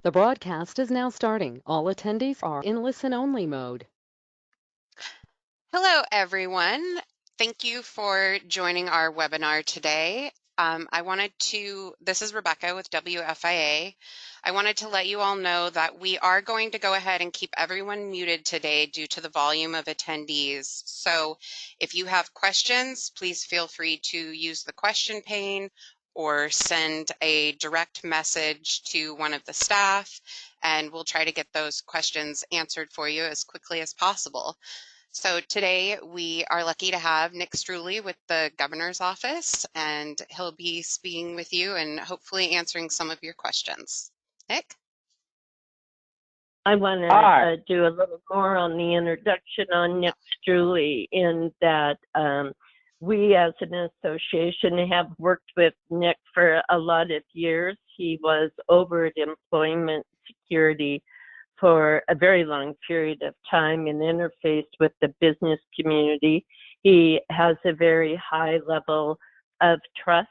The broadcast is now starting. All attendees are in listen-only mode. Hello, everyone. Thank you for joining our webinar today. This is Rebecca with WFIA. I wanted to let you all know that we are going to go ahead and keep everyone muted today due to the volume of attendees. So if you have questions, please feel free to use the question pane or send a direct message to one of the staff, and we'll try to get those questions answered for you as quickly as possible. So today we are lucky to have Nick Struley with the governor's office, and he'll be speaking with you and hopefully answering some of your questions. Nick? I want to do a little more on the introduction on Nick Struley, in that we as an association have worked with Nick for a lot of years. He was over at Employment Security for a very long period of time and interfaced with the business community. He has a very high level of trust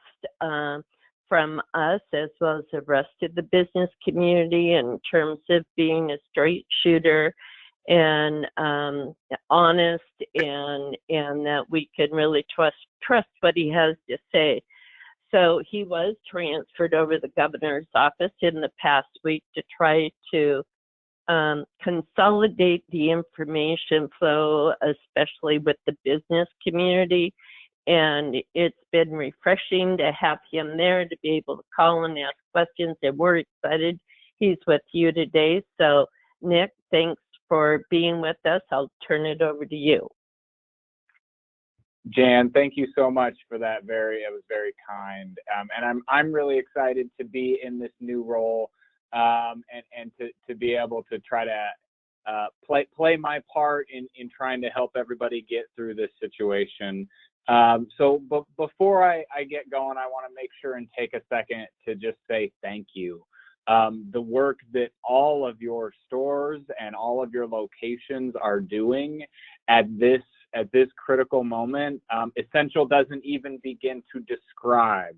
from us as well as the rest of the business community in terms of being a straight shooter and honest, and that we can really trust what he has to say. So he was transferred over the governor's office in the past week to try to consolidate the information flow, especially with the business community. And it's been refreshing to have him there to be able to call and ask questions, and we're excited he's with you today. So Nick, thanks for being with us. I'll turn it over to you. Jan, thank you so much for that. It was very kind. And I'm really excited to be in this new role, and to be able to try to play my part in trying to help everybody get through this situation. So before I get going, I want to make sure and take a second to just say thank you. The work that all of your stores and all of your locations are doing at this critical moment, Essential doesn't even begin to describe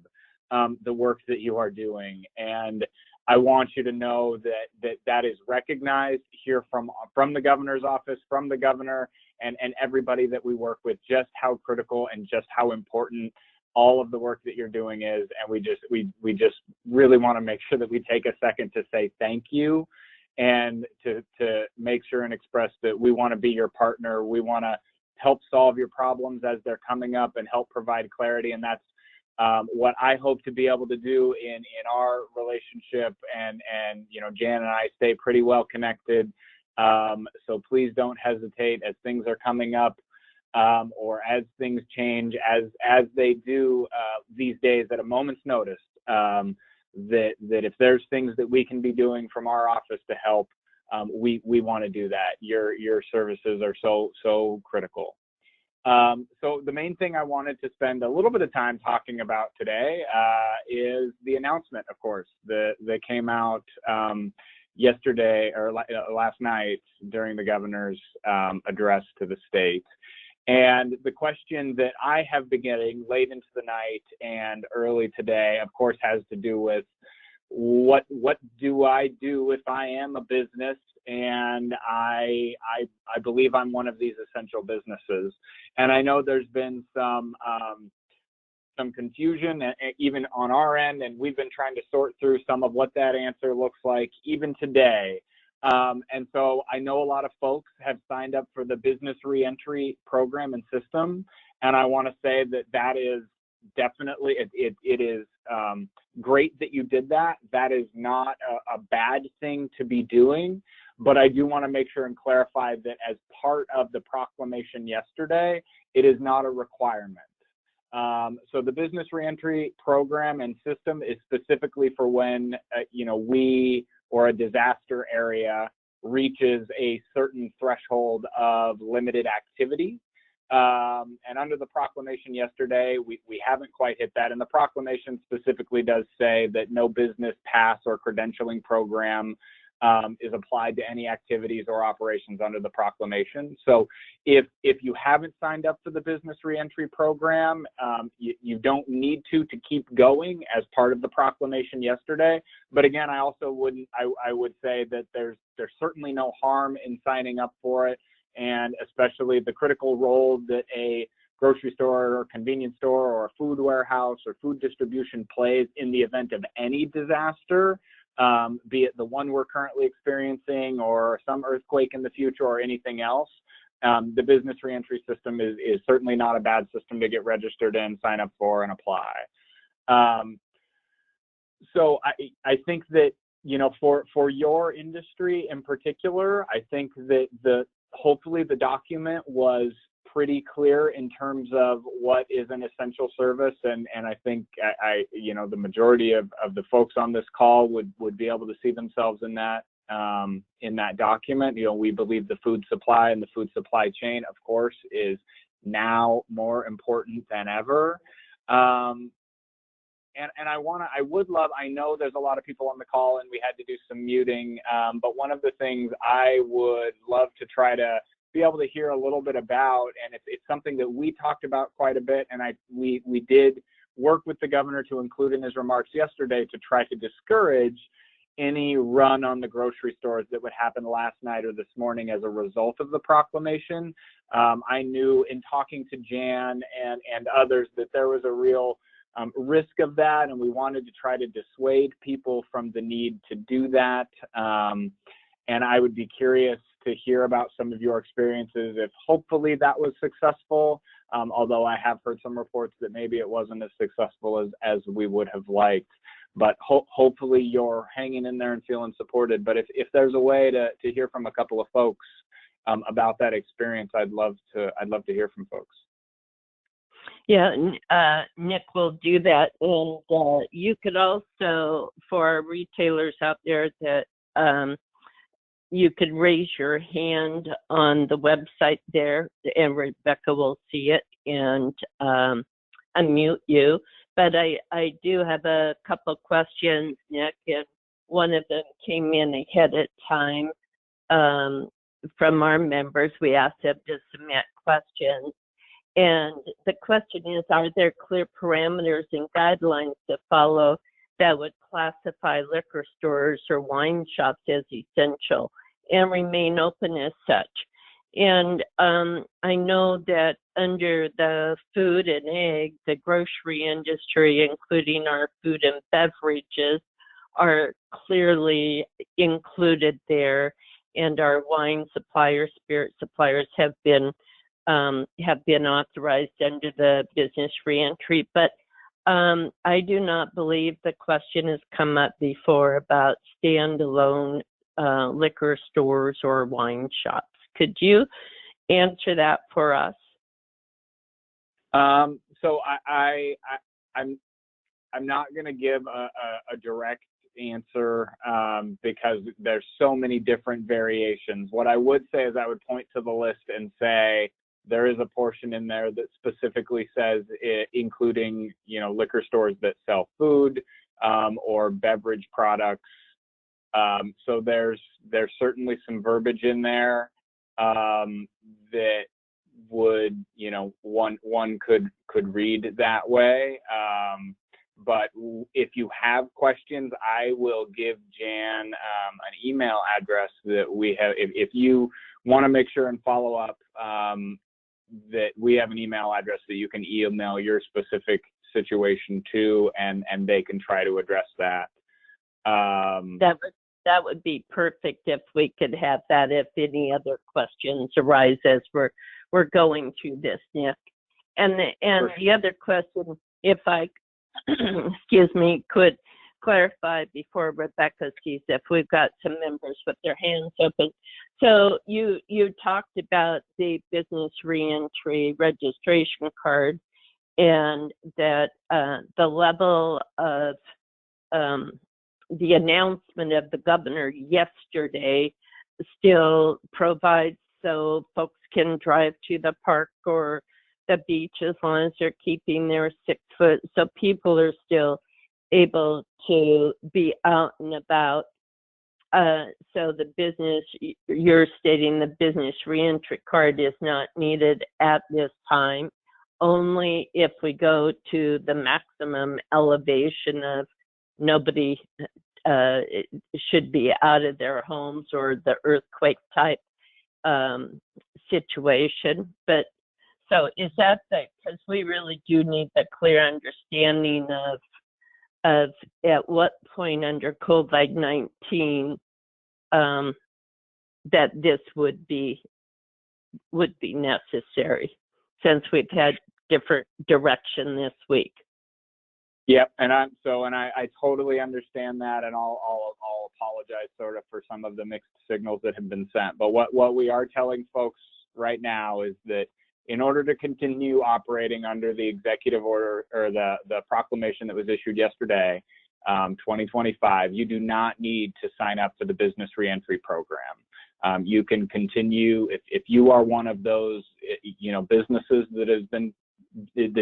the work that you are doing. And I want you to know that is recognized here from the governor's office, from the governor, and everybody that we work with, just how critical and just how important all of the work that you're doing is. And we just really want to make sure that we take a second to say thank you, and to make sure and express that we want to be your partner. We want to help solve your problems as they're coming up and help provide clarity. And that's what I hope to be able to do in our relationship. And Jan and I stay pretty well connected. So please don't hesitate as things are coming up, or as things change, as they do these days at a moment's notice, that if there's things that we can be doing from our office to help, we want to do that. Your services are so critical. So the main thing I wanted to spend a little bit of time talking about today is the announcement, of course, that came out yesterday or last night during the governor's address to the state. And the question that I have been getting late into the night and early today, of course, has to do with what do I do if I am a business and I believe I'm one of these essential businesses. And I know there's been some confusion even on our end, and we've been trying to sort through some of what that answer looks like even today. And so I know a lot of folks have signed up for the business reentry program and system, and I want to say that is definitely, it is great that you did that. That is not a bad thing to be doing, but I do want to make sure and clarify that as part of the proclamation yesterday, it is not a requirement. So the business reentry program and system is specifically for when we or a disaster area reaches a certain threshold of limited activity. And under the proclamation yesterday, we haven't quite hit that. And the proclamation specifically does say that no business pass or credentialing program is applied to any activities or operations under the proclamation. So if you haven't signed up for the business reentry program, you don't need to keep going as part of the proclamation yesterday. But again, I also I would say that there's certainly no harm in signing up for it, and especially the critical role that a grocery store or convenience store or a food warehouse or food distribution plays in the event of any disaster, be it the one we're currently experiencing or some earthquake in the future or anything else. The business reentry system is certainly not a bad system to get registered in, sign up for, and apply. So I think that, for your industry in particular, I think that hopefully the document was pretty clear in terms of what is an essential service, and I think the majority of the folks on this call would be able to see themselves in that document. We believe the food supply and the food supply chain, of course, is now more important than ever. I know there's a lot of people on the call and we had to do some muting, but one of the things I would love to try to be able to hear a little bit about, and it's something that we talked about quite a bit, and we did work with the governor to include in his remarks yesterday to try to discourage any run on the grocery stores that would happen last night or this morning as a result of the proclamation. I knew in talking to Jan and others that there was a real risk of that, and we wanted to try to dissuade people from the need to do that. And I would be curious to hear about some of your experiences if hopefully that was successful, although I have heard some reports that maybe it wasn't as successful as we would have liked. But hopefully you're hanging in there and feeling supported. But if there's a way to hear from a couple of folks about that experience, I'd love to hear from folks. Yeah, Nick will do that. And you could also, for our retailers out there, that you could raise your hand on the website there, and Rebecca will see it and unmute you. But I do have a couple questions, Nick, and one of them came in ahead of time from our members. We asked them to submit questions. And the question is, are there clear parameters and guidelines to follow that would classify liquor stores or wine shops as essential and remain open as such? And I know that under the food and egg, the grocery industry, including our food and beverages, are clearly included there, and our wine suppliers, spirit suppliers have been authorized under the business reentry. But I do not believe the question has come up before about standalone liquor stores or wine shops. Could you answer that for us? So I'm not going to give a direct answer because there's so many different variations. What I would say is I would point to the list and say there is a portion in there that specifically says including liquor stores that sell food or beverage products. So there's certainly some verbiage in there that would one could read that way. But if you have questions, I will give Jan an email address that we have. If you want to make sure and follow up, that we have an email address that you can email your specific situation to, and they can try to address that. That would be perfect if we could have that, if any other questions arise as we're going through this, Nick. And the other question, if I excuse me, could clarify before Rebecca sees if we've got some members with their hands open. So you talked about the business reentry registration card, and that the level of the announcement of the governor yesterday still provides so folks can drive to the park or the beach as long as they're keeping their 6 foot. So people are still able to be out and about So the business, you're stating the business reentry card is not needed at this time. Only if we go to the maximum elevation of nobody should be out of their homes or the earthquake type situation. But so is that because we really do need the clear understanding of at what point under COVID-19 that this would be necessary, since we've had different direction this week. Yep, and I totally understand that, and I'll apologize sort of for some of the mixed signals that have been sent. But what we are telling folks right now is that in order to continue operating under the executive order or the proclamation that was issued yesterday, 2025, you do not need to sign up for the business reentry program. You can continue if you are one of those businesses that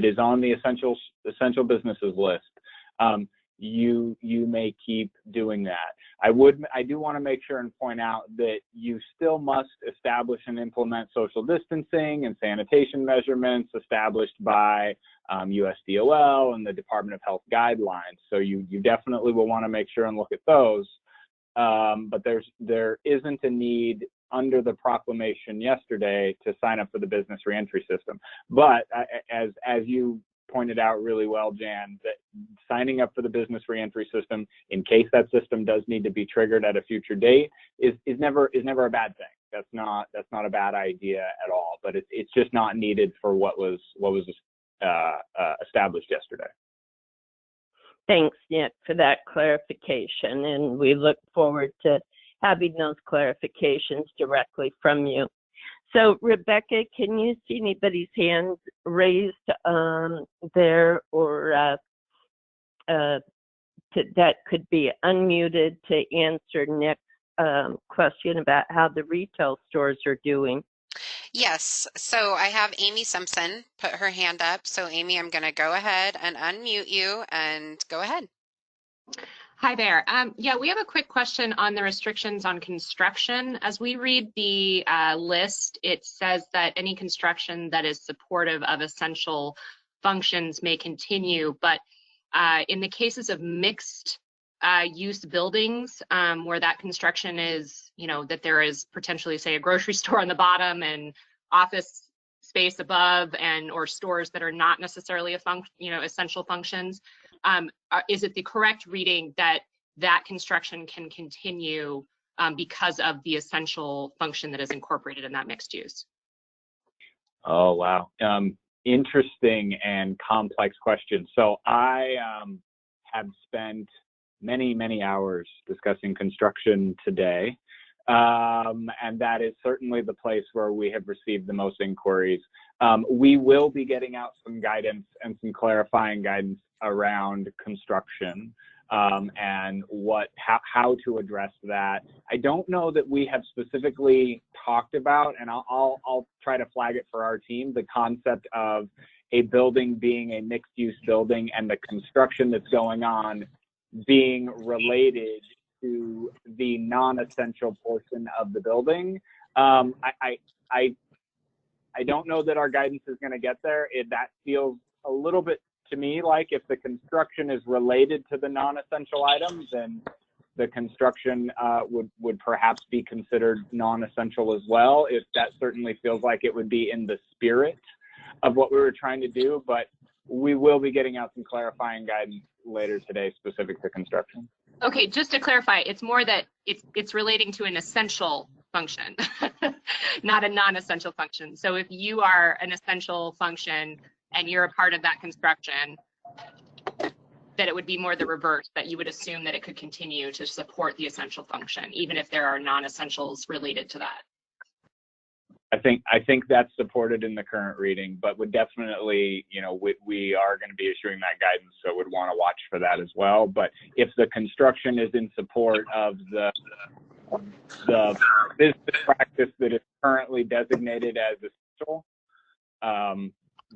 is on the essential businesses list. You may keep doing that. I do want to make sure and point out that you still must establish and implement social distancing and sanitation measurements established by USDOL and the Department of Health guidelines. So you definitely will want to make sure and look at those. But there isn't a need under the proclamation yesterday to sign up for the business reentry system. But as you pointed out really well, Jan, that signing up for the business reentry system in case that system does need to be triggered at a future date is never a bad thing. That's not a bad idea at all. But it's just not needed for what was established yesterday. Thanks, Nick, for that clarification, and we look forward to having those clarifications directly from you. So, Rebecca, can you see anybody's hands raised there, or that could be unmuted to answer Nick's question about how the retail stores are doing? Yes, so I have Amy Simpson put her hand up. So Amy, I'm going to go ahead and unmute you and go ahead. Hi there. Yeah, we have a quick question on the restrictions on construction. As we read the list, it says that any construction that is supportive of essential functions may continue, but in the cases of mixed use buildings where that construction is, that there is potentially, say, a grocery store on the bottom and office space above, or stores that are not necessarily essential functions, is it the correct reading that construction can continue because of the essential function that is incorporated in that mixed use? Oh, wow. Interesting and complex question. So I have spent many hours discussing construction today. And that is certainly the place where we have received the most inquiries. We will be getting out some guidance and some clarifying guidance around construction and how to address that. I don't know that we have specifically talked about, and I'll try to flag it for our team, the concept of a building being a mixed-use building and the construction that's going on being related to the non-essential portion of the building. I don't know that our guidance is going to get there. That feels a little bit to me like if the construction is related to the non-essential items, then the construction would perhaps be considered non-essential as well. That certainly feels like it would be in the spirit of what we were trying to do, but we will be getting out some clarifying guidance later today specific to construction. Okay, just to clarify, it's more that it's relating to an essential function, not a non-essential function. So if you are an essential function and you're a part of that construction, that it would be more the reverse, that you would assume that it could continue to support the essential function, even if there are non-essentials related to that. I think that's supported in the current reading, but would definitely, we are going to be issuing that guidance, so would want to watch for that as well. But if the construction is in support of the business practice that is currently designated as essential,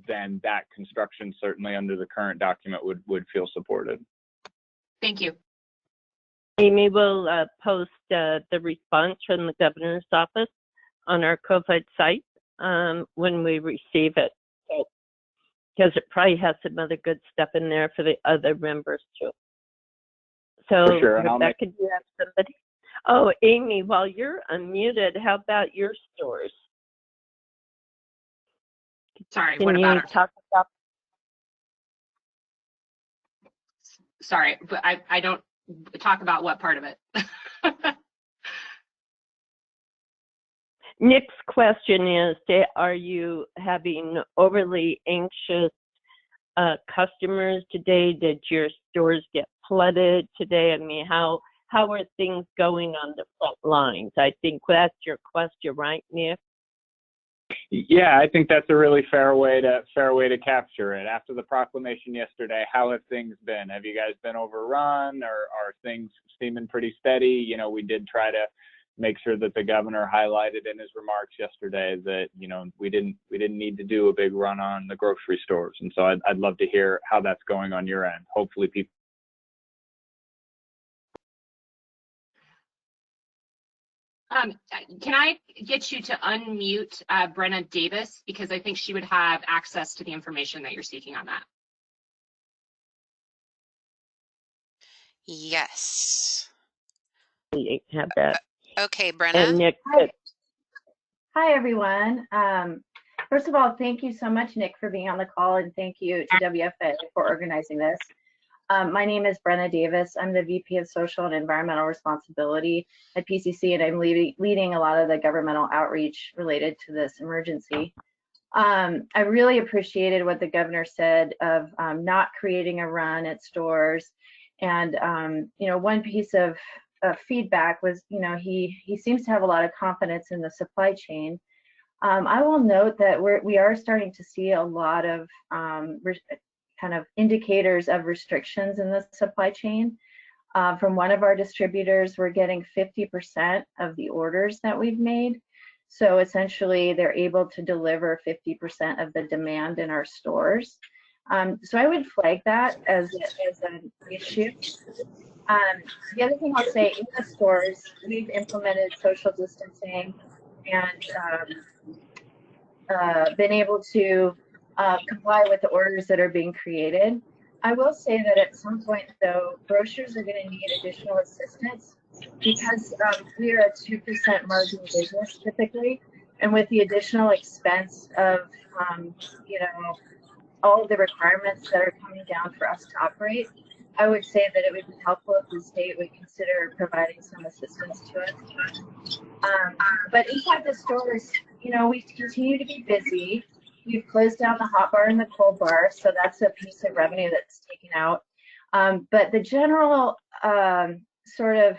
then that construction certainly under the current document would feel supported. Thank you. Amy will post the response from the governor's office on our COVID site when we receive it. So, because it probably has some other good stuff in there for the other members too. So, For sure. And Rebecca, do you have somebody? Oh, Amy, while you're unmuted, how about your stores? Sorry, Can what you about talk about? Sorry, but I don't talk about what part of it. Nick's question is, are you having overly anxious customers today? Did your stores get flooded today? I mean, how are things going on the front lines? I think that's your question, right, Nick? Yeah, I think that's a really fair way to capture it. After the proclamation yesterday, how have things been? Have you guys been overrun, or are things seeming pretty steady? You know, we did try to make sure that the governor highlighted in his remarks yesterday that, you know, we didn't need to do a big run on the grocery stores, and so I'd love to hear how that's going on your end. Hopefully, people. Can I get you to unmute Brenna Davis, because I think she would have access to the information that you're seeking on that. Yes. We have that. Okay, Brenna. And Nick. Hi, everyone. First of all, thank you so much, Nick, for being on the call, and thank you to WFA for organizing this. My name is Brenna Davis. I'm the VP of Social and Environmental Responsibility at PCC, and I'm leading a lot of the governmental outreach related to this emergency. I really appreciated what the governor said of not creating a run at stores. And, you know, one piece of feedback was, you know, he seems to have a lot of confidence in the supply chain. I will note that we are starting to see a lot of kind of indicators of restrictions in the supply chain. From one of our distributors, we're getting 50% of the orders that we've made. So essentially, they're able to deliver 50% of the demand in our stores. So I would flag that as an issue. The other thing I'll say, in the stores, we've implemented social distancing and been able to comply with the orders that are being created. I will say that at some point, though, grocers are going to need additional assistance because we are a 2% margin business typically, and with the additional expense of, you know, all of the requirements that are coming down for us to operate, I would say that it would be helpful if the state would consider providing some assistance to us. But inside the stores, you know, we continue to be busy. We've closed down the hot bar and the cold bar, so that's a piece of revenue that's taken out. But the general sort of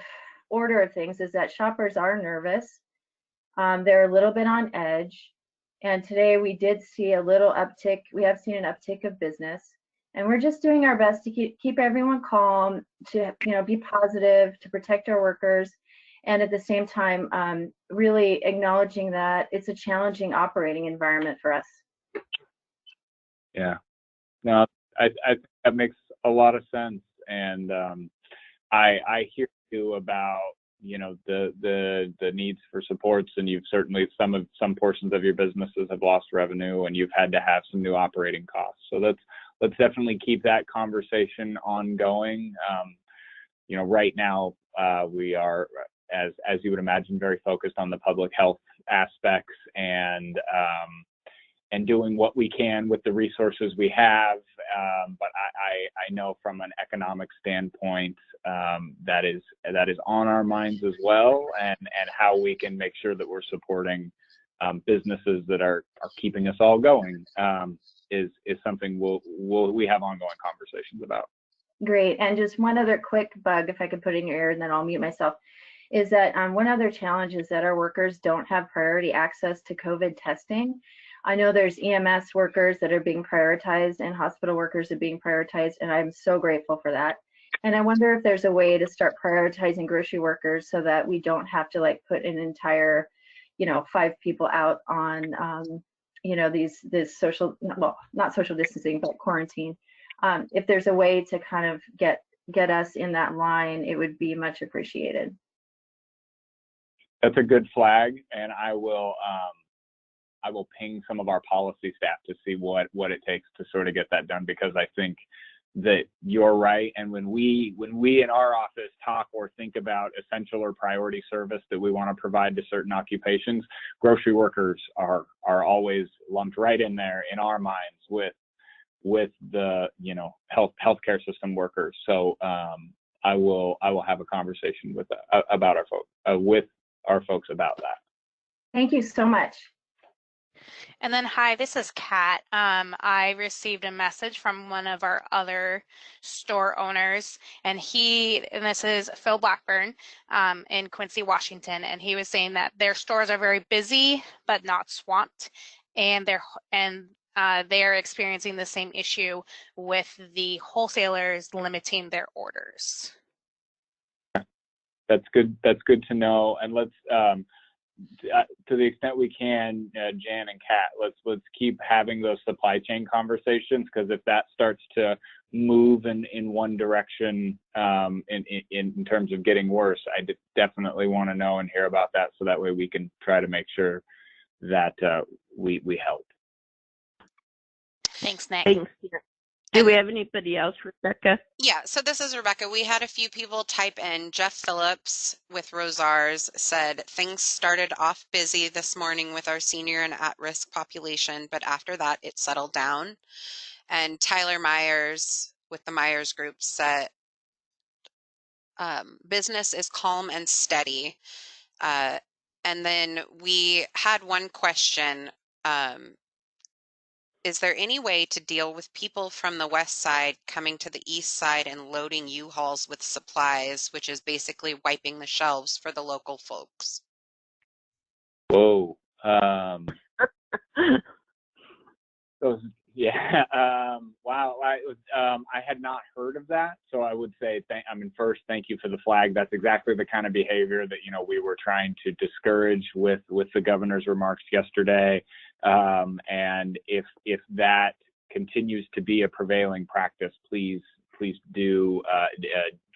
order of things is that shoppers are nervous. They're a little bit on edge. And today we did see a little uptick. We have seen an uptick of business. And we're just doing our best to keep everyone calm, to, you know, be positive, to protect our workers. And at the same time, really acknowledging that it's a challenging operating environment for us. Yeah, no, I think that makes a lot of sense, and I hear you about, you know, the needs for supports, and you've certainly some portions of your businesses have lost revenue, and you've had to have some new operating costs. So let's definitely keep that conversation ongoing. You know, right now we are, as you would imagine, very focused on the public health aspects and doing what we can with the resources we have. But I know from an economic standpoint, that is on our minds as well, and how we can make sure that we're supporting businesses that are keeping us all going is something we have ongoing conversations about. Great. And just one other quick bug, if I could put in your ear, and then I'll mute myself, is that one other challenge is that our workers don't have priority access to COVID testing. I know there's EMS workers that are being prioritized and hospital workers are being prioritized, and I'm so grateful for that. And I wonder if there's a way to start prioritizing grocery workers so that we don't have to like put an entire, you know, 5 people out on, you know, this social, well, not social distancing, but quarantine. If there's a way to kind of get get us in that line, it would be much appreciated. That's a good flag, and I will ping some of our policy staff to see what it takes to sort of get that done, because I think that you're right. And when we in our office talk or think about essential or priority service that we want to provide to certain occupations, grocery workers are always lumped right in there in our minds with the, you know, healthcare system workers. So I will have a conversation with about our folks with our folks about that. Thank you so much. And then, hi, this is Kat. I received a message from one of our other store owners, and this is Phil Blackburn in Quincy, Washington, and he was saying that their stores are very busy but not swamped, and they're experiencing the same issue with the wholesalers limiting their orders. That's good. That's good to know. And let's, to the extent we can, Jan and Kat, let's keep having those supply chain conversations, because if that starts to move in one direction in terms of getting worse, I definitely want to know and hear about that, so that way we can try to make sure that we help. Thanks, Nick. Thanks. Do we have anybody else, Rebecca? Yeah, so this is Rebecca. We had a few people type in. Jeff Phillips with Rosars said, things started off busy this morning with our senior and at-risk population, but after that it settled down. And Tyler Myers with the Myers Group said, business is calm and steady. And then we had one question. Is there any way to deal with people from the west side coming to the east side and loading U-Hauls with supplies, which is basically wiping the shelves for the local folks? Whoa. Yeah. Wow. I had not heard of that. So I would say, first, thank you for the flag. That's exactly the kind of behavior that, we were trying to discourage with the governor's remarks yesterday. And if that continues to be a prevailing practice, please do,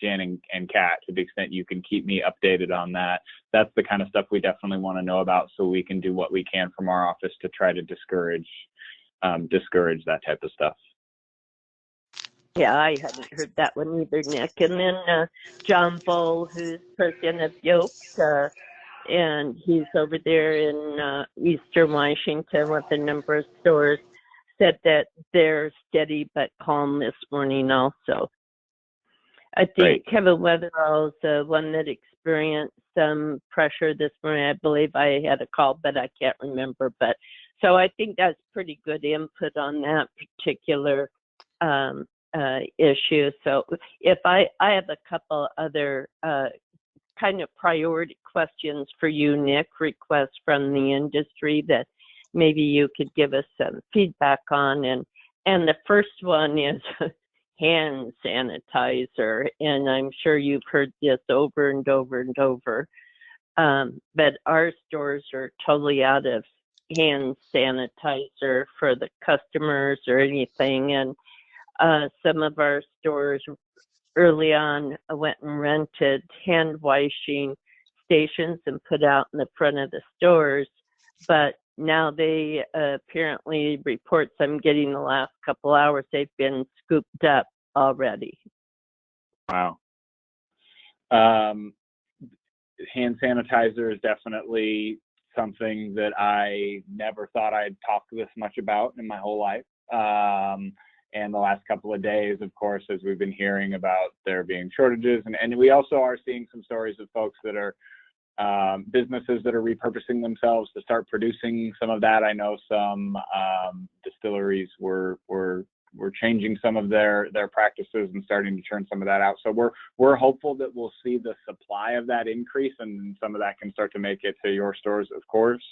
Jan and Kat, to the extent you can keep me updated on that. That's the kind of stuff we definitely want to know about, so we can do what we can from our office to try to discourage that type of stuff. Yeah, I hadn't heard that one either, Nick. And then John Bull, who's president of Yoke, and he's over there in Eastern Washington with a number of stores, said that they're steady but calm this morning also. I think Right. Kevin Weatherall's the one that experienced some pressure this morning. I believe I had a call, but I can't remember. But so I think that's pretty good input on that particular issue. So if I have a couple other kind of priority questions for you, Nick, requests from the industry that maybe you could give us some feedback on. And the first one is hand sanitizer. And I'm sure you've heard this over and over and over. But our stores are totally out of hand sanitizer for the customers or anything. And some of our stores early on went and rented hand washing stations and put out in the front of the stores. But now they apparently reports I'm getting the last couple hours, they've been scooped up already. Wow. Hand sanitizer is definitely something that I never thought I'd talk this much about in my whole life. And the last couple of days, of course, as we've been hearing about there being shortages, and we also are seeing some stories of folks that are businesses that are repurposing themselves to start producing some of that. I know some distilleries were changing some of their practices and starting to turn some of that out. So we're hopeful that we'll see the supply of that increase, and some of that can start to make it to your stores, of course.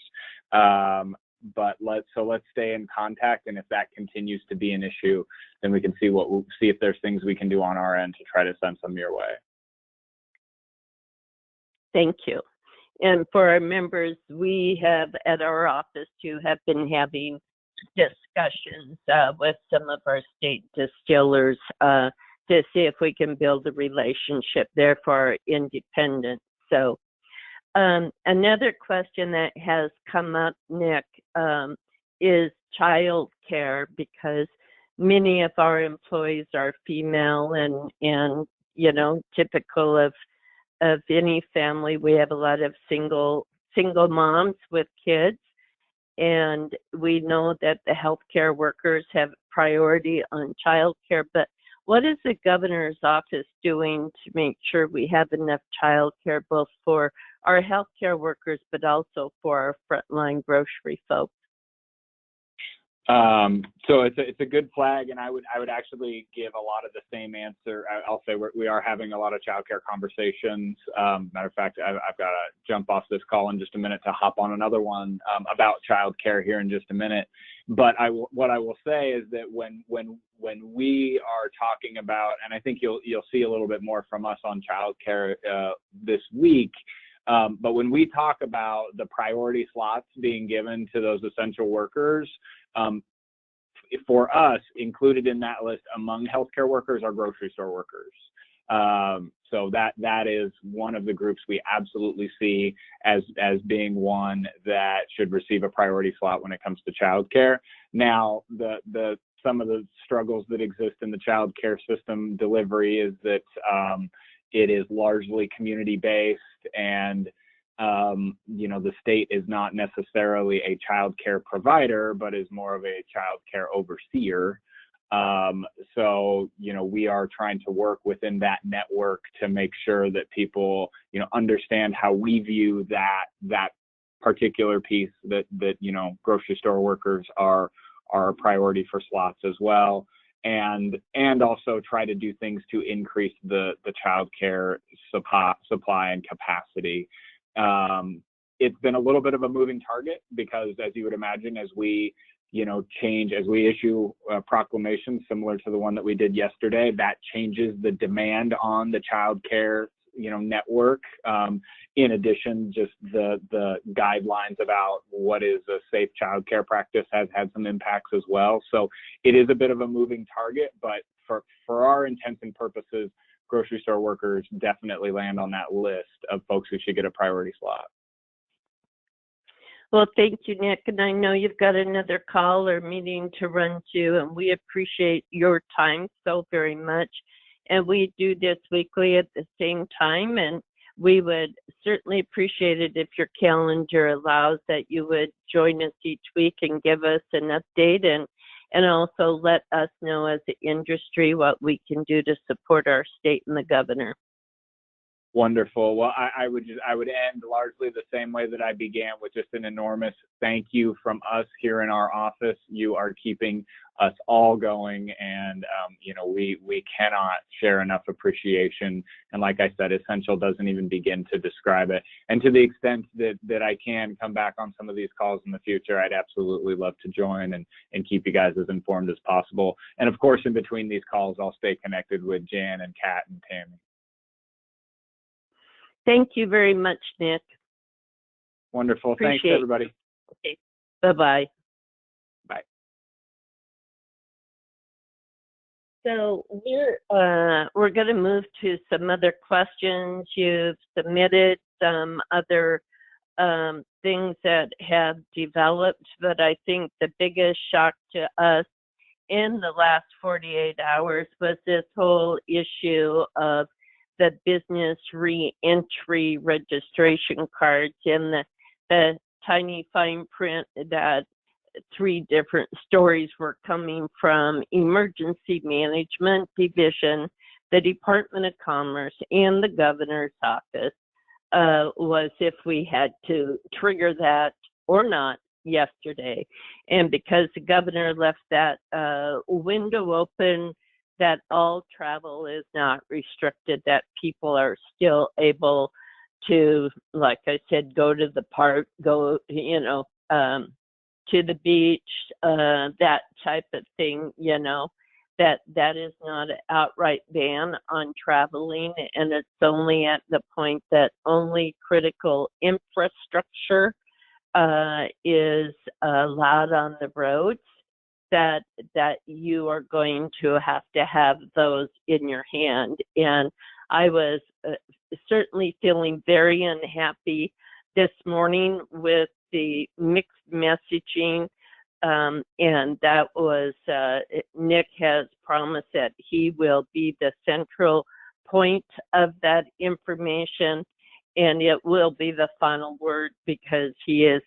But let's stay in contact, and if that continues to be an issue, then we can see if there's things we can do on our end to try to send some your way. Thank you. And for our members, we have at our office too have been having discussions with some of our state distillers to see if we can build a relationship there for our independents. So another question that has come up, Nick, is child care, because many of our employees are female, and you know, typical of any family, we have a lot of single moms with kids, and we know that the healthcare workers have priority on child care. But what is the governor's office doing to make sure we have enough child care, both for our healthcare workers but also for our frontline grocery folks? So it's a good flag, and I would actually give a lot of the same answer. I'll say we are having a lot of childcare conversations. Matter of fact, I've got to jump off this call in just a minute to hop on another one about childcare here in just a minute. But what I will say is that when we are talking about, and I think you'll see a little bit more from us on childcare this week. But when we talk about the priority slots being given to those essential workers, for us, included in that list among healthcare workers are grocery store workers. So that is one of the groups we absolutely see as being one that should receive a priority slot when it comes to childcare. Now, some of the struggles that exist in the childcare system delivery is that it is largely community-based, and you know, the state is not necessarily a child care provider, but is more of a child care overseer. So, you know, we are trying to work within that network to make sure that people, you know, understand how we view that particular piece, that you know, grocery store workers are a priority for slots as well. And also try to do things to increase the child care supply and capacity. It's been a little bit of a moving target because, as you would imagine, as we, you know, as we issue proclamations similar to the one that we did yesterday, that changes the demand on the child care, you know, network. In addition, just the guidelines about what is a safe child care practice has had some impacts as well. So it is a bit of a moving target, but for our intents and purposes, grocery store workers definitely land on that list of folks who should get a priority slot. Well, thank you, Nick. And I know you've got another call or meeting to run to, and we appreciate your time so very much. And we do this weekly at the same time, and we would certainly appreciate it if your calendar allows that you would join us each week and give us an update, and also let us know as an industry what we can do to support our state and the governor. Wonderful. Well, I would end largely the same way that I began, with just an enormous thank you from us here in our office. You are keeping us all going, and you know, we cannot share enough appreciation. And like I said, essential doesn't even begin to describe it. And to the extent that I can come back on some of these calls in the future, I'd absolutely love to join and keep you guys as informed as possible. And of course, in between these calls, I'll stay connected with Jan and Kat and Tammy. Thank you very much, Nick. Wonderful. Appreciate Thanks, everybody. Okay. Bye-bye. Bye. So we're going to move to some other questions. You've submitted some other things that have developed, but I think the biggest shock to us in the last 48 hours was this whole issue of the business re-entry registration cards, and the tiny fine print that 3 different stories were coming from Emergency Management Division, the Department of Commerce, and the governor's office, was if we had to trigger that or not yesterday. And because the governor left that window open, that all travel is not restricted, that people are still able to, like I said, go to the park, go, you know, to the beach, that type of thing, you know, that is not an outright ban on traveling, and it's only at the point that only critical infrastructure is allowed on the roads, that you are going to have those in your hand. And I was certainly feeling very unhappy this morning with the mixed messaging, and that was Nick has promised that he will be the central point of that information, and it will be the final word because he is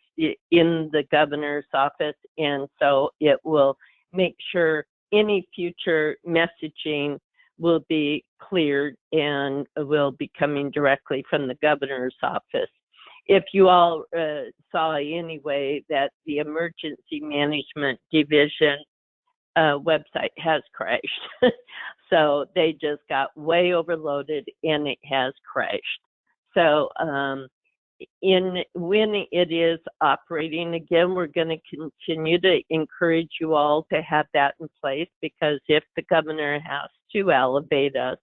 in the governor's office, and so it will make sure any future messaging will be cleared and will be coming directly from the governor's office. If you all saw anyway that the Emergency Management Division website has crashed. So they just got way overloaded and it has crashed. So when it is operating again, we're going to continue to encourage you all to have that in place, because if the governor has to elevate us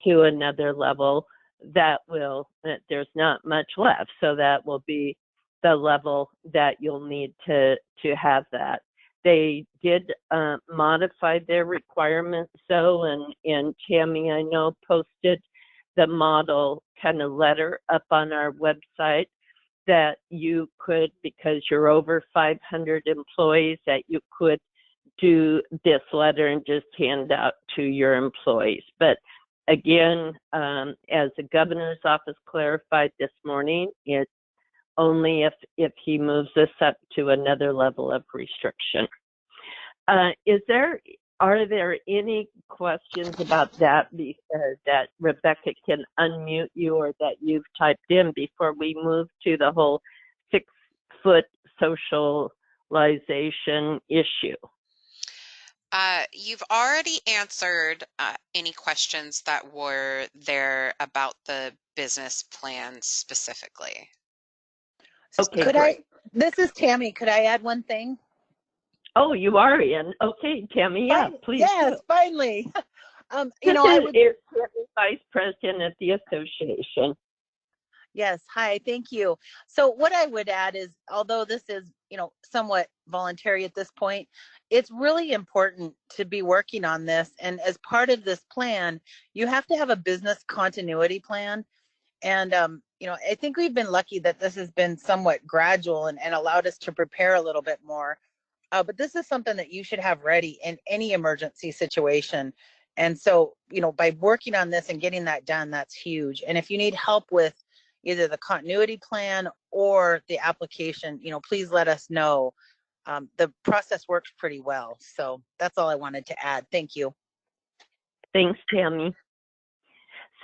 to another level, there's not much left. So that will be the level that you'll need to have that. They did modify their requirements, and Tammy, I know, posted the model kind of letter up on our website that you could, because you're over 500 employees, that you could do this letter and just hand out to your employees. But again, as the governor's office clarified this morning, it's only if he moves us up to another level of restriction. Are there any questions about that that Rebecca can unmute you, or that you've typed in before we move to the whole 6-foot socialization issue? You've already answered any questions that were there about the business plan specifically. Okay, great. This is Tammy. Could I add one thing? Oh, you are in. Okay, Tammy, yeah, please. Yes, do. finally. I would. Vice President of the association. Yes, hi, thank you. So what I would add is, although this is, somewhat voluntary at this point, it's really important to be working on this. And as part of this plan, you have to have a business continuity plan. And, I think we've been lucky that this has been somewhat gradual and allowed us to prepare a little bit more. But this is something that you should have ready in any emergency situation. And so, by working on this and getting that done, that's huge. And if you need help with either the continuity plan or the application, please let us know. The process works pretty well. So that's all I wanted to add. Thank you. Thanks, Tammy.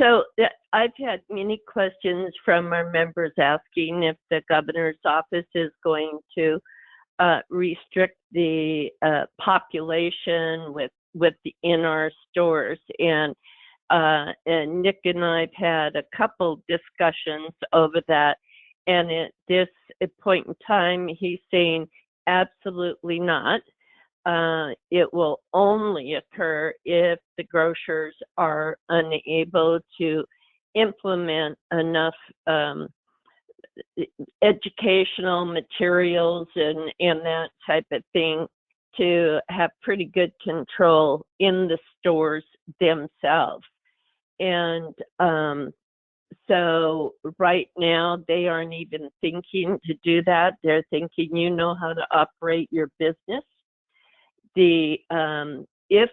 So I've had many questions from our members asking if the governor's office is going to restrict the population in our stores, and Nick and I've had a couple discussions over that, and at this point in time he's saying absolutely not. It will only occur if the grocers are unable to implement enough educational materials and that type of thing to have pretty good control in the stores themselves. And so right now they aren't even thinking to do that. They're thinking, you know how to operate your business. If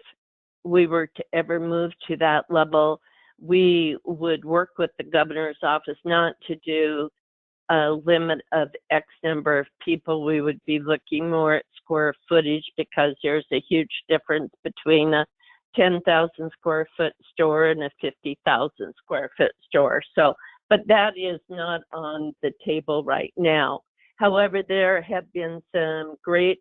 we were to ever move to that level, we would work with the governor's office not to do a limit of X number of people. We would be looking more at square footage, because there's a huge difference between a 10,000 square foot store and a 50,000 square foot store. So, but that is not on the table right now. However, there have been some great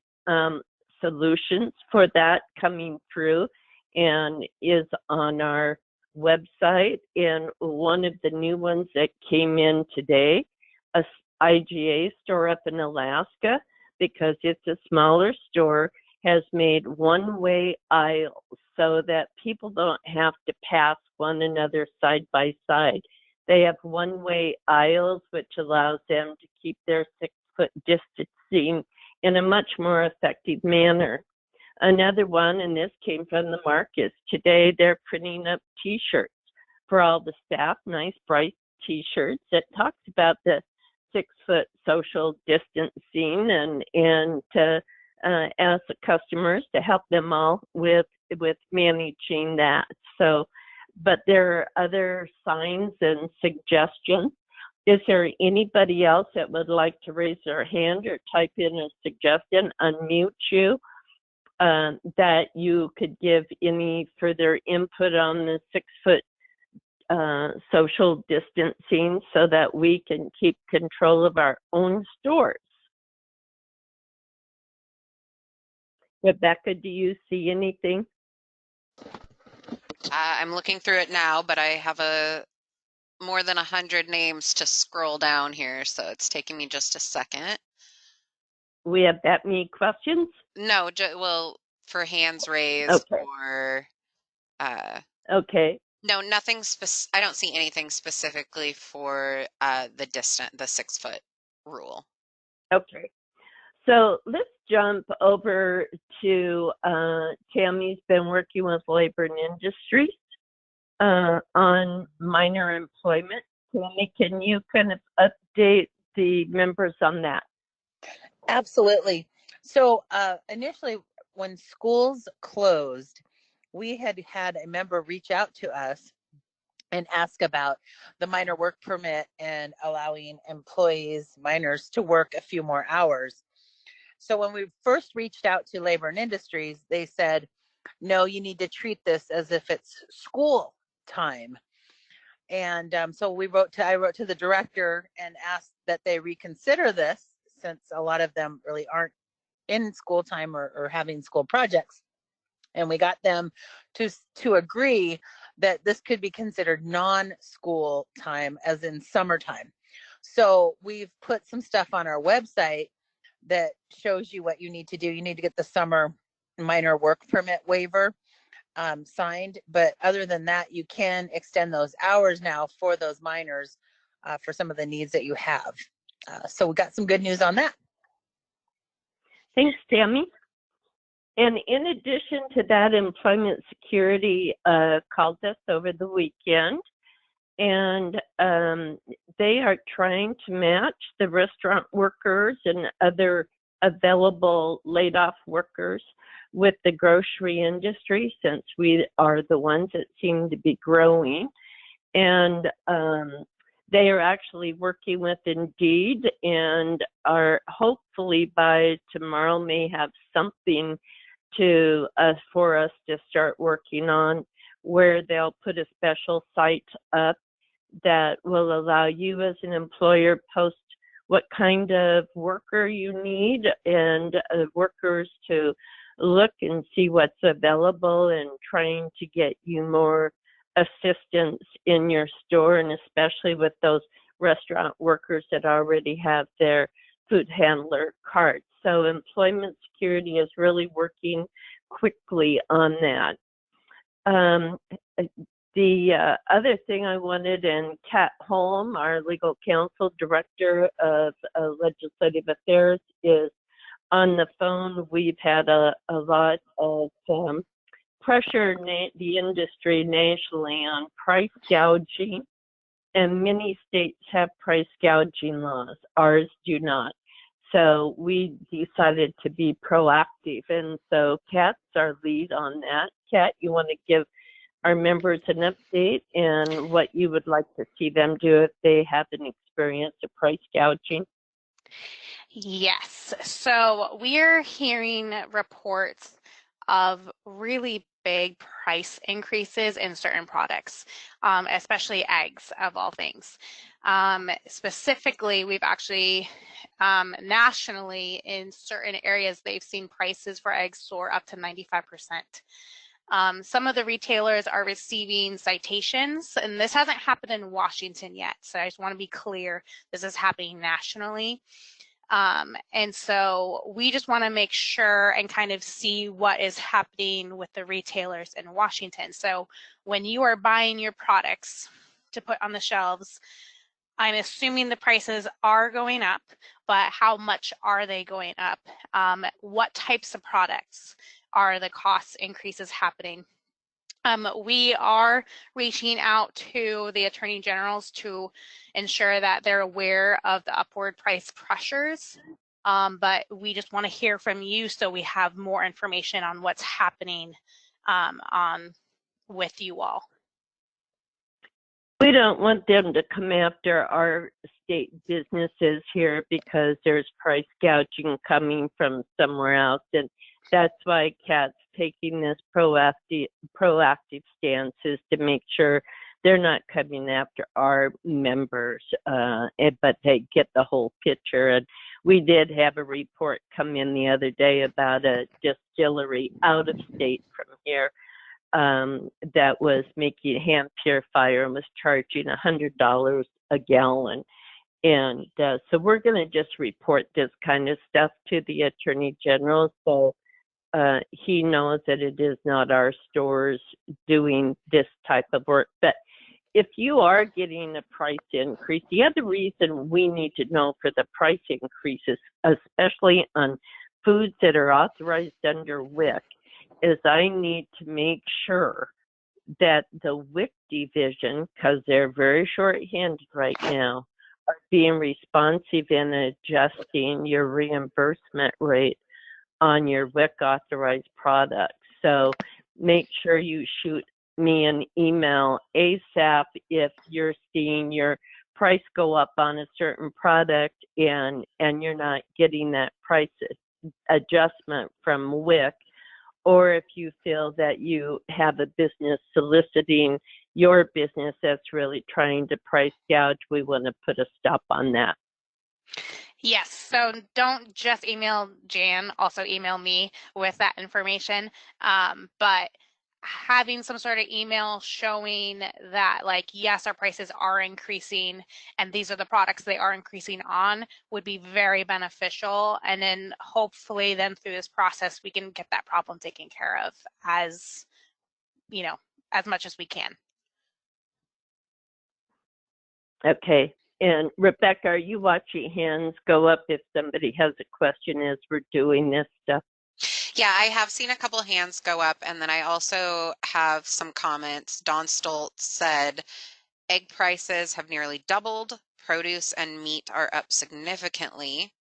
solutions for that coming through and is on our website. And one of the new ones that came in today, a IGA store up in Alaska, because it's a smaller store, has made one-way aisles so that people don't have to pass one another side by side. They have one-way aisles, which allows them to keep their 6-foot distancing in a much more effective manner. Another one, and this came from the Marcus, today they're printing up T-shirts for all the staff, nice bright T-shirts that talks about the 6-foot social distancing and to ask the customers to help them all with managing that. So, but there are other signs and suggestions. Is there anybody else that would like to raise their hand or type in a suggestion, unmute you, that you could give any further input on the 6-foot social distancing so that we can keep control of our own stores? Rebecca, do you see anything? I'm looking through it now, but I have more than 100 names to scroll down here, so it's taking me just a second. We have that many questions? No, well, for hands raised Okay. or Okay. no, nothing I don't see anything specifically for the 6-foot rule. Okay. So let's jump over to Tammy's been working with Labor and Industries on minor employment. Tammy, can you kind of update the members on that? Absolutely. So initially, when schools closed, we had a member reach out to us and ask about the minor work permit and allowing minors to work a few more hours. So when we first reached out to Labor and Industries, they said, no, you need to treat this as if it's school time. And so I wrote to the director and asked that they reconsider this, since a lot of them really aren't in school time or having school projects. And we got them to agree that this could be considered non-school time, as in summertime. So we've put some stuff on our website that shows you what you need to do. You need to get the summer minor work permit waiver signed. But other than that, you can extend those hours now for those minors for some of the needs that you have. So we got some good news on that. Thanks, Tammy. And in addition to that, Employment Security called us over the weekend, and they are trying to match the restaurant workers and other available laid off workers with the grocery industry, since we are the ones that seem to be growing. And they are actually working with Indeed and are hopefully by tomorrow may have something for us to start working on, where they'll put a special site up that will allow you as an employer post what kind of worker you need, and workers to look and see what's available and trying to get you more assistance in your store, and especially with those restaurant workers that already have their food handler cards. So Employment Security is really working quickly on that. The other thing I wanted, and Kat Holm, our legal counsel, director of legislative affairs, is on the phone. We've had a lot of pressure the industry nationally on price gouging, and many states have price gouging laws. Ours do not. So we decided to be proactive, and so Kat's our lead on that. Kat, you want to give our members an update and what you would like to see them do if they have an experience of price gouging? Yes. So we're hearing reports of really big price increases in certain products, especially eggs, of all things. Specifically, we've actually nationally in certain areas, they've seen prices for eggs soar up to 95%. Some of the retailers are receiving citations, and this hasn't happened in Washington yet. So I just want to be clear, this is happening nationally. And so we just want to make sure and kind of see what is happening with the retailers in Washington. So when you are buying your products to put on the shelves, I'm assuming the prices are going up, but how much are they going up? What types of products are the cost increases happening. We are reaching out to the attorney generals to ensure that they're aware of the upward price pressures, but we just want to hear from you so we have more information on what's happening with you all. We don't want them to come after our state businesses here because there's price gouging coming from somewhere else, and that's why Kat's taking this proactive stance, is to make sure they're not coming after our members, but they get the whole picture. And we did have a report come in the other day about a distillery out of state from here that was making hand purifier and was charging $100 a gallon. And so we're going to just report this kind of stuff to the Attorney General so he knows that it is not our stores doing this type of work. But if you are getting a price increase, the other reason we need to know for the price increases, especially on foods that are authorized under WIC, is I need to make sure that the WIC division, because they're very short-handed right now, are being responsive in adjusting your reimbursement rate on your WIC authorized products. So make sure you shoot me an email ASAP if you're seeing your price go up on a certain product and you're not getting that price adjustment from WIC, or if you feel that you have a business soliciting your business that's really trying to price gouge, we want to put a stop on that. Yes, so don't just email Jan, also email me with that information, but having some sort of email showing that, like, yes, our prices are increasing and these are the products they are increasing on would be very beneficial. And then hopefully then through this process, we can get that problem taken care of as much as we can. Okay. And Rebecca, are you watching hands go up if somebody has a question as we're doing this stuff? Yeah, I have seen a couple of hands go up, and then I also have some comments. Don Stoltz said, egg prices have nearly doubled. Produce and meat are up significantly.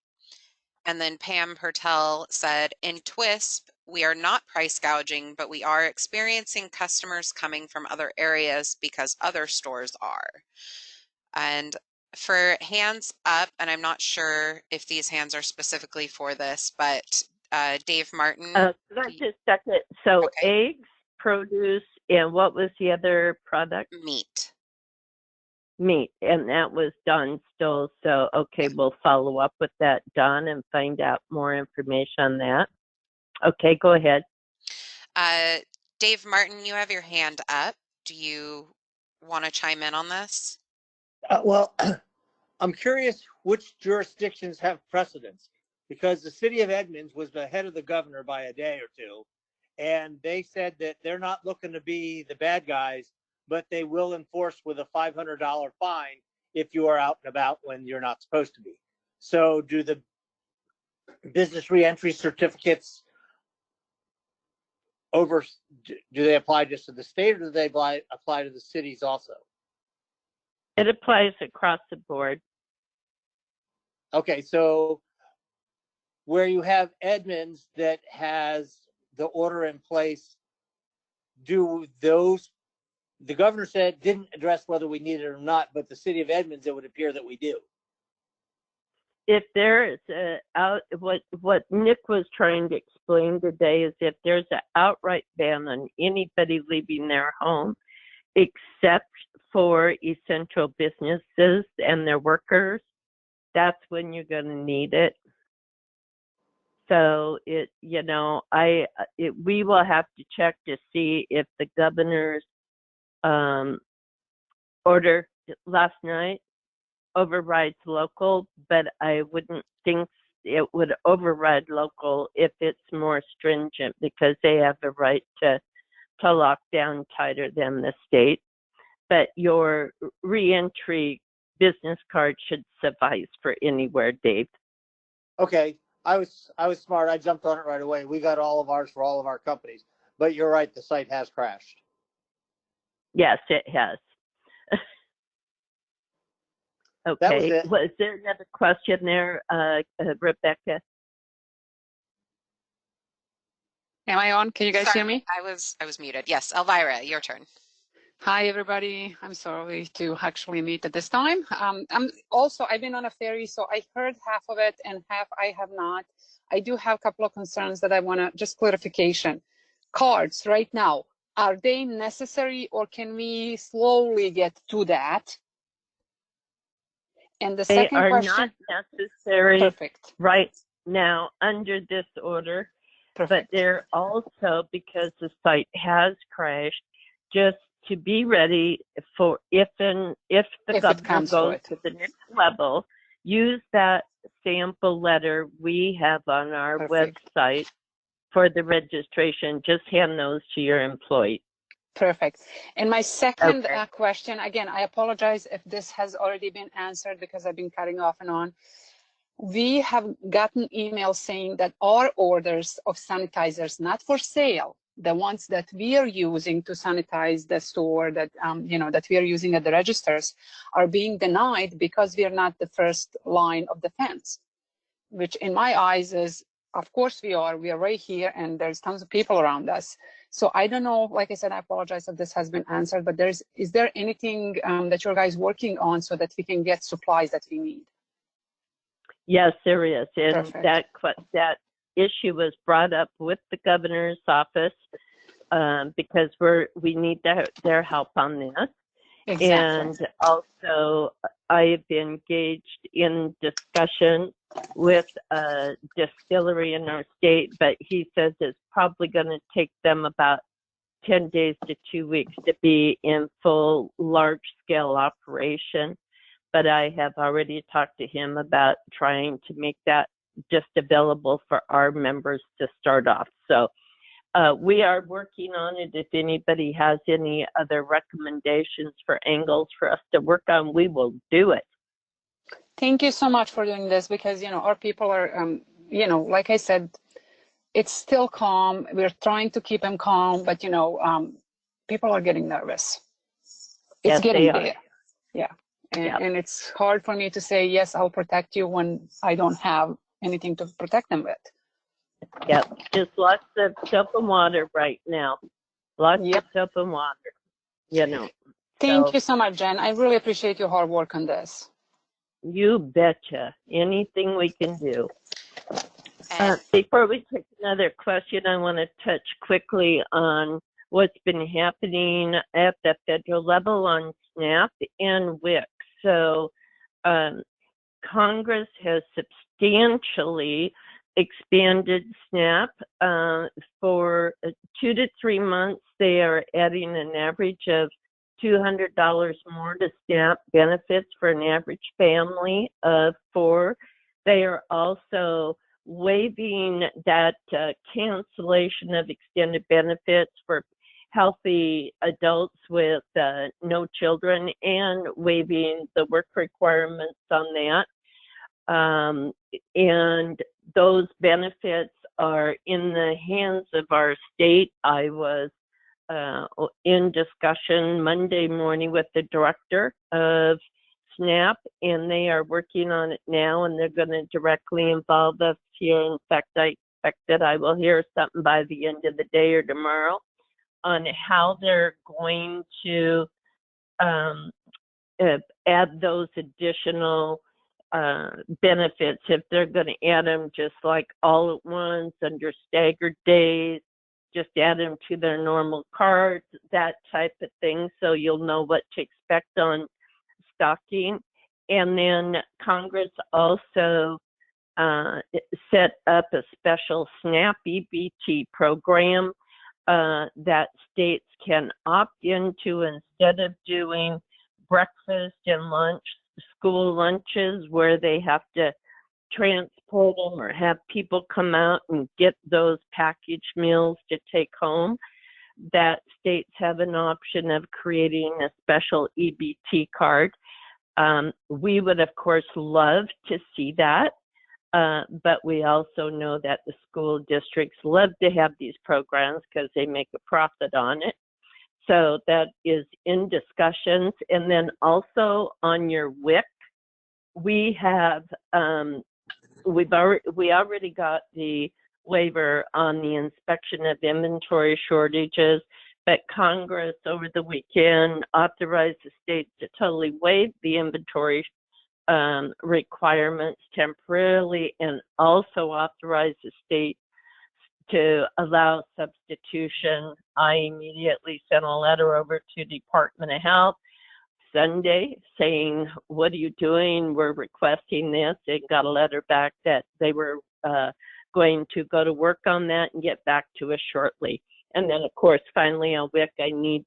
And then Pam Hertel said, in TWISP, we are not price gouging, but we are experiencing customers coming from other areas because other stores are. And for hands up, and I'm not sure if these hands are specifically for this, but Dave Martin. Just a second. So okay. Eggs, produce, and what was the other product? Meat. Meat, and that was Don Stoll. So, okay, we'll follow up with that, Don, and find out more information on that. Okay, go ahead. Dave Martin, you have your hand up. Do you want to chime in on this? Well, I'm curious which jurisdictions have precedence, because the city of Edmonds was ahead of the governor by a day or two, and they said that they're not looking to be the bad guys, but they will enforce with a $500 fine if you are out and about when you're not supposed to be. So do the business reentry certificates do they apply just to the state, or do they apply to the cities also? It applies across the board. Okay, so where you have Edmonds that has the order in place, do those, the governor said didn't address whether we need it or not, but the city of Edmonds, it would appear that we do. If there is what Nick was trying to explain today is if there's an outright ban on anybody leaving their home, except for essential businesses and their workers, that's when you're going to need it. So we will have to check to see if the governor's order last night overrides local, but I wouldn't think it would override local if it's more stringent, because they have the right to lock down tighter than the state. But your reentry business card should suffice for anywhere, Dave. Okay, I was smart. I jumped on it right away. We got all of ours for all of our companies. But you're right, the site has crashed. Yes, it has. That was Okay. it. Was there another question there, Rebecca? Am I on? Can you guys hear me? I was muted. Yes, Elvira, your turn. Hi, everybody. I'm sorry to actually meet at this time. I've been on a ferry, so I heard half of it and half I have not. I do have a couple of concerns that I want to just clarification. Cards right now, are they necessary or can we slowly get to that? And the They second are question. not necessary Perfect. right now under this order, Perfect. but they're also, because the site has crashed, just to be ready for if the governor goes to the next level, use that sample letter we have on our website for the registration. Just hand those to your employee. Perfect. And my second question, again, I apologize if this has already been answered because I've been cutting off and on. We have gotten emails saying that our orders of sanitizers, not for sale, the ones that we are using to sanitize the store that, that we are using at the registers, are being denied because we are not the first line of defense, which in my eyes is, of course we are right here and there's tons of people around us. So I don't know, like I said, I apologize if this has been answered, but is there anything that your guys working on so that we can get supplies that we need? Yes, there is. And Perfect. that issue was brought up with the governor's office because we need their help on this. Exactly. And also, I've engaged in discussion with a distillery in our state, but he says it's probably going to take them about 10 days to 2 weeks to be in full large-scale operation. But I have already talked to him about trying to make that just available for our members to start off. So we are working on it. If anybody has any other recommendations for angles for us to work on, we will do it. Thank you so much for doing this because, our people are, like I said, it's still calm. We're trying to keep them calm, but, people are getting nervous. It's getting there. Yeah. And it's hard for me to say, yes, I'll protect you when I don't have anything to protect them with. Yep, just lots of soap and water right now. Lots of soap and water, Thank you so much, Jen. I really appreciate your hard work on this. You betcha. Anything we can do. Before we take another question, I want to touch quickly on what's been happening at the federal level on SNAP and WIC. So Congress has substantially expanded SNAP for 2 to 3 months. They are adding an average of $200 more to SNAP benefits for an average family of 4. They are also waiving that cancellation of extended benefits for healthy adults with no children and waiving the work requirements on that. And those benefits are in the hands of our state. I was in discussion Monday morning with the director of SNAP, and they are working on it now, and they're going to directly involve us here. In fact, I expect that I will hear something by the end of the day or tomorrow on how they're going to add those additional benefits, if they're going to add them just like all at once under staggered days, just add them to their normal cards, that type of thing, so you'll know what to expect on stocking. And then Congress also set up a special SNAP EBT program that states can opt into instead of doing breakfast and lunch, school lunches where they have to transport them or have people come out and get those packaged meals to take home, that states have an option of creating a special EBT card. We would, of course, love to see that. But we also know that the school districts love to have these programs because they make a profit on it. So that is in discussions. And then also on your WIC, we have, we already got the waiver on the inspection of inventory shortages, but Congress over the weekend authorized the states to totally waive the inventory requirements temporarily, and also authorized the state to allow substitution. I immediately sent a letter over to Department of Health Sunday saying, what are you doing? We're requesting this. And got a letter back that they were going to go to work on that and get back to us shortly. And then, of course, finally on WIC, I need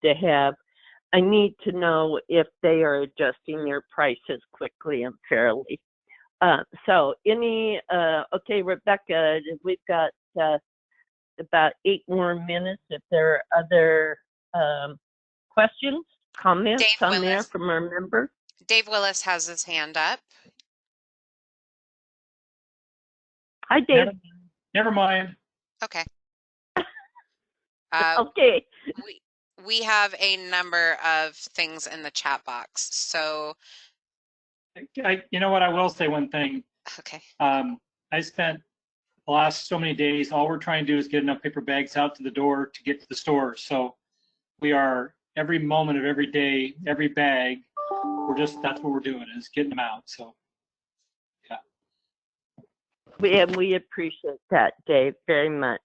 to know if they are adjusting their prices quickly and fairly. Okay, Rebecca, we've got about 8 more minutes. If there are other questions, comments on there from our member. Dave Willis has his hand up. Hi, Dave. Never mind. Okay. Okay. We have a number of things in the chat box. So, you know what? I will say one thing. Okay. I spent the last so many days. All we're trying to do is get enough paper bags out to the door to get to the store. So we are every moment of every day, every bag. That's what we're doing, is getting them out. So, yeah. We appreciate that, Dave, very much.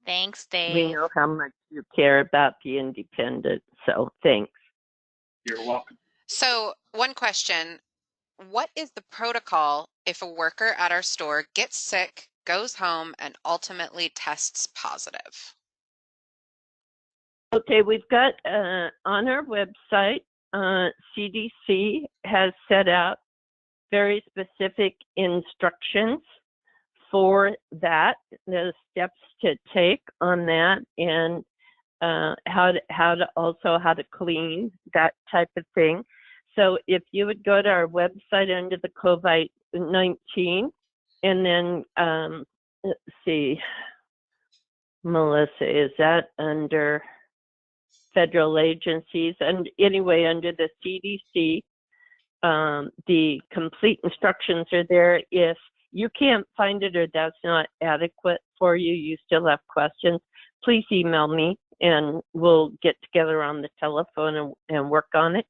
Thanks, Dave. We know how much you care about the independent, so thanks. You're welcome. So, one question. What is the protocol if a worker at our store gets sick, goes home, and ultimately tests positive? Okay, we've got on our website, CDC has set out very specific instructions for that, the steps to take on that, and how to clean, that type of thing. So if you would go to our website under the COVID-19, and then let's see, Melissa, is that under federal agencies? And anyway, under the CDC, the complete instructions are there. If you can't find it or that's not adequate for you, you still have questions, please email me and we'll get together on the telephone and work on it.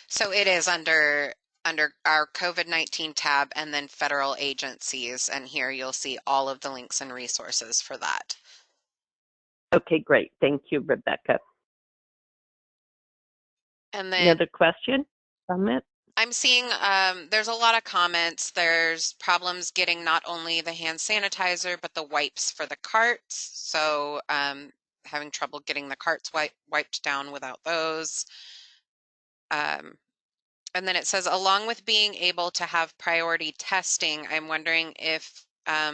So it is under our COVID-19 tab and then federal agencies. And here you'll see all of the links and resources for that. Okay, great. Thank you, Rebecca. And then another question, comment? I'm seeing there's a lot of comments. There's problems getting not only the hand sanitizer, but the wipes for the carts. So having trouble getting the carts wiped down without those. And then it says, along with being able to have priority testing, I'm wondering if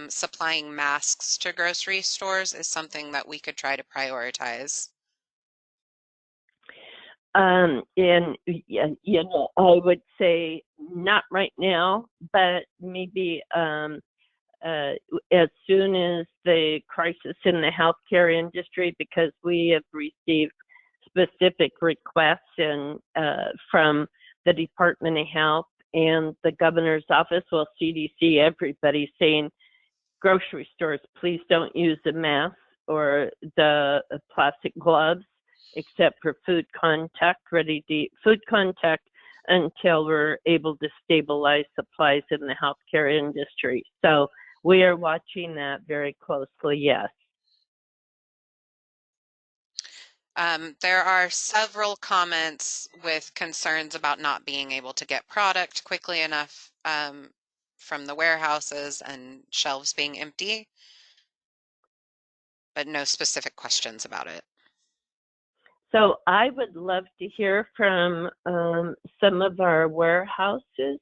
supplying masks to grocery stores is something that we could try to prioritize. And you know, I would say not right now, but maybe as soon as the crisis in the healthcare industry, because we have received specific requests and from the Department of Health and the governor's office, well, CDC, everybody saying, grocery stores, please don't use the mask or the plastic gloves, except for food contact, ready to eat food contact, until we're able to stabilize supplies in the healthcare industry. So we are watching that very closely, yes. There are several comments with concerns about not being able to get product quickly enough from the warehouses and shelves being empty, but no specific questions about it. So I would love to hear from some of our warehouses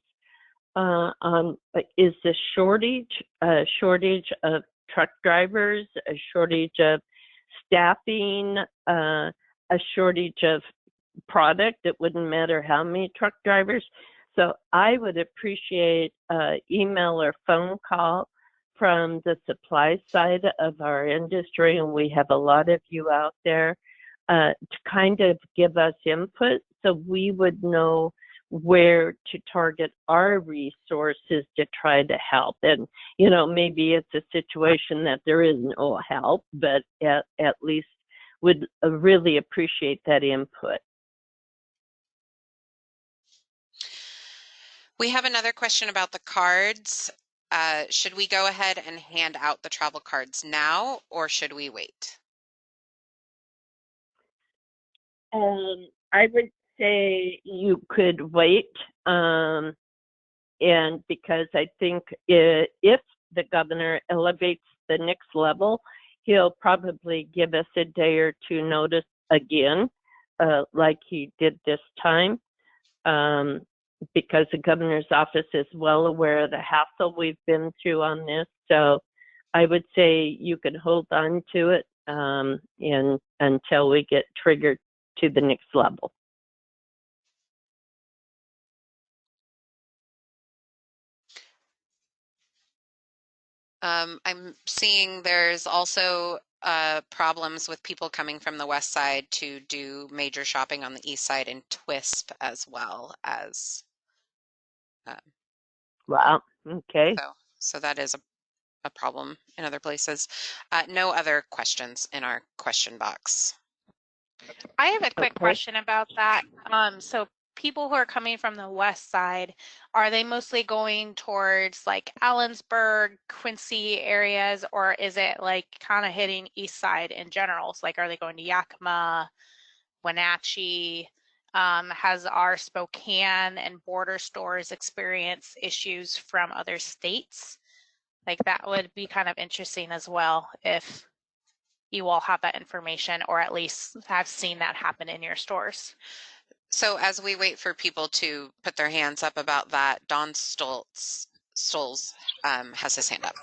on is the shortage of truck drivers, a shortage of staffing, a shortage of product. It wouldn't matter how many truck drivers. So I would appreciate an email or phone call from the supply side of our industry, and we have a lot of you out there, to kind of give us input so we would know where to target our resources to try to help. And, you know, maybe it's a situation that there is no help, but at least would really appreciate that input. We have another question about the cards. Should we go ahead and hand out the travel cards now, or should we wait? I would say you could wait, and because I think if the governor elevates the next level, he'll probably give us a day or two notice again, like he did this time, because the governor's office is well aware of the hassle we've been through on this. So I would say you could hold on to it until we get triggered to the next level. I'm seeing there's also problems with people coming from the west side to do major shopping on the east side in TWISP as well as. Wow. Okay. So that is a problem in other places. No other questions in our question box. I have a quick question about that. So people who are coming from the west side, are they mostly going towards like Allensburg, Quincy areas, or is it like kind of hitting east side in general? So like, are they going to Yakima, Wenatchee? Has our Spokane and border stores experienced issues from other states? Like that would be kind of interesting as well if you all have that information, or at least have seen that happen in your stores. So as we wait for people to put their hands up about that, Don Stolz has his hand up.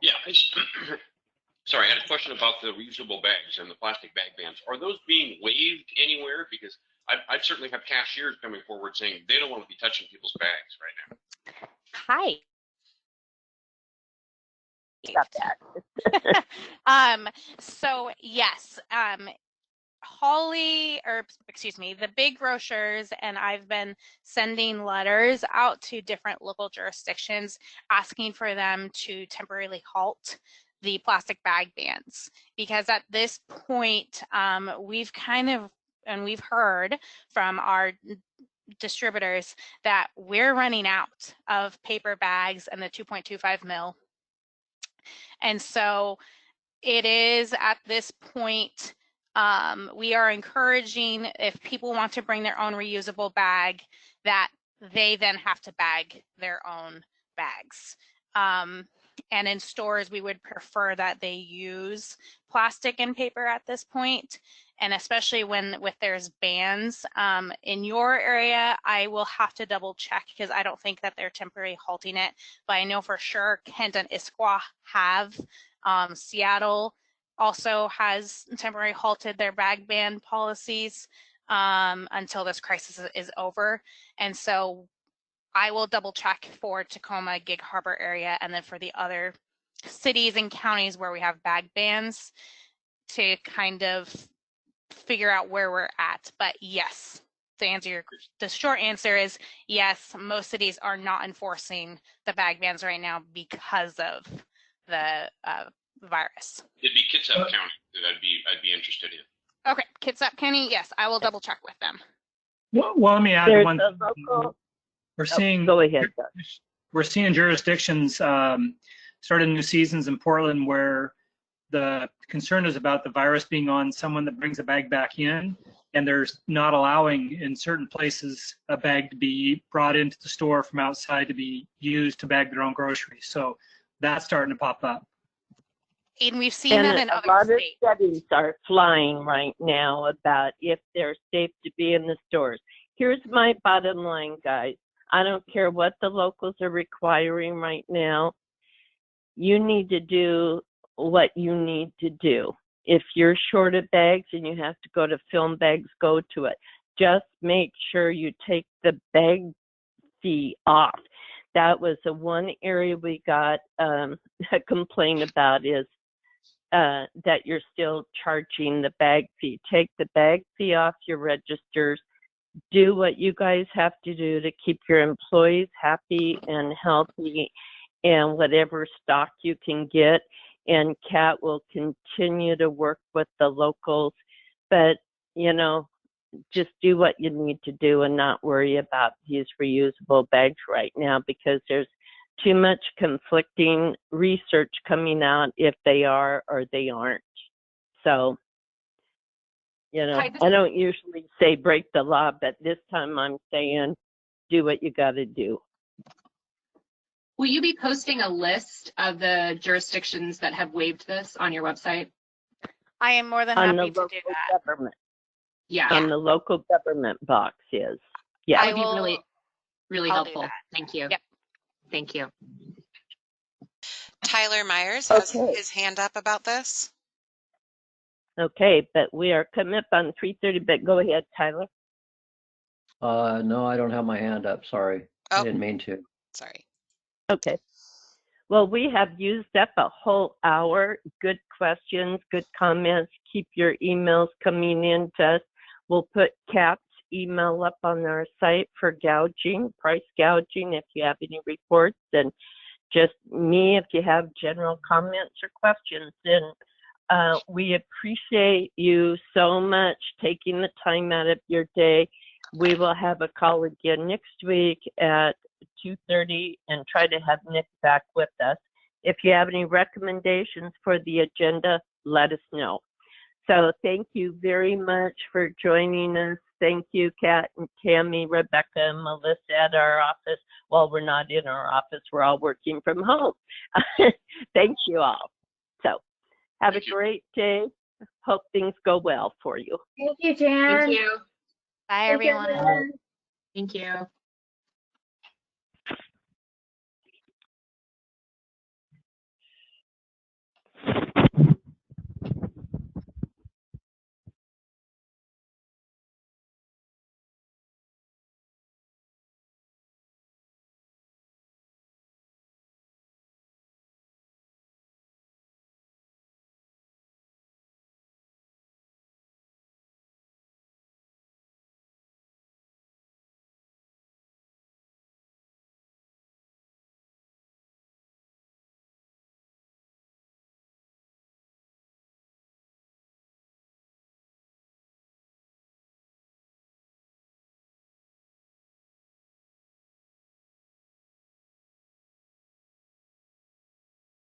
Yeah, sorry, I had a question about the reusable bags and the plastic bag bans. Are those being waived anywhere? Because I've certainly had cashiers coming forward saying they don't want to be touching people's bags right now. Hi. Stop that. So yes, the big grocers, and I've been sending letters out to different local jurisdictions asking for them to temporarily halt the plastic bag bans, because at this point, we've heard from our distributors that we're running out of paper bags and the 2.25 mil. And so it is at this point, we are encouraging, if people want to bring their own reusable bag, that they then have to bag their own bags. And in stores, we would prefer that they use plastic and paper at this point. And especially with there's bans in your area, I will have to double check because I don't think that they're temporarily halting it. But I know for sure Kent and Issaquah have. Seattle also has temporarily halted their bag ban policies until this crisis is over. And so I will double check for Tacoma, Gig Harbor area, and then for the other cities and counties where we have bag bans to kind of figure out where we're at. But yes, the short answer is yes, most cities are not enforcing the bag bans right now because of the virus. It'd be Kitsap County that I'd be interested in. Okay, Kitsap County, yes, I will double check with them. Well, let me add one. We're seeing. Go ahead. We're seeing jurisdictions starting new seasons in Portland where the concern is about the virus being on someone that brings a bag back in, and there's not allowing in certain places a bag to be brought into the store from outside to be used to bag their own groceries. So that's starting to pop up. And we've seen that in other states. A lot of studies are flying right now about if they're safe to be in the stores. Here's my bottom line, guys. I don't care what the locals are requiring right now. You need to do what you need to do. If you're short of bags and you have to go to Film Bags, go to it. Just make sure you take the bag fee off. That was the one area we got a complaint about is that you're still charging the bag fee. Take the bag fee off your registers. Do what you guys have to do to keep your employees happy and healthy, and whatever stock you can get. And Kat will continue to work with the locals, but you know, just do what you need to do and not worry about these reusable bags right now, because there's too much conflicting research coming out if they are or they aren't. So, you know, I don't usually say break the law, but this time I'm saying do what you got to do. Will you be posting a list of the jurisdictions that have waived this on your website? I am more than happy to do that. Government. Yeah. On the local government box is. Yeah. That would be really, really helpful. Thank you. Yep. Thank you. Tyler Myers has his hand up about this. Okay, but we are coming up on 3:30, but go ahead, Tyler. No, I don't have my hand up. Sorry. Oh. I didn't mean to. Sorry. Okay. Well, we have used up a whole hour. Good questions, good comments. Keep your emails coming in to us. We'll put Kat's email up on our site for gouging, price gouging, if you have any reports, and just me if you have general comments or questions. And we appreciate you so much taking the time out of your day. We will have a call again next week at 2:30 and try to have Nick back with us. If you have any recommendations for the agenda, let us know. So thank you very much for joining us. Thank you, Kat and Tammy, Rebecca, and Melissa at our office. Well, we're not in our office. We're all working from home. Thank you all. So have a great day. Hope things go well for you. Thank you, Jan. Thank you. Bye, everyone. Thank you.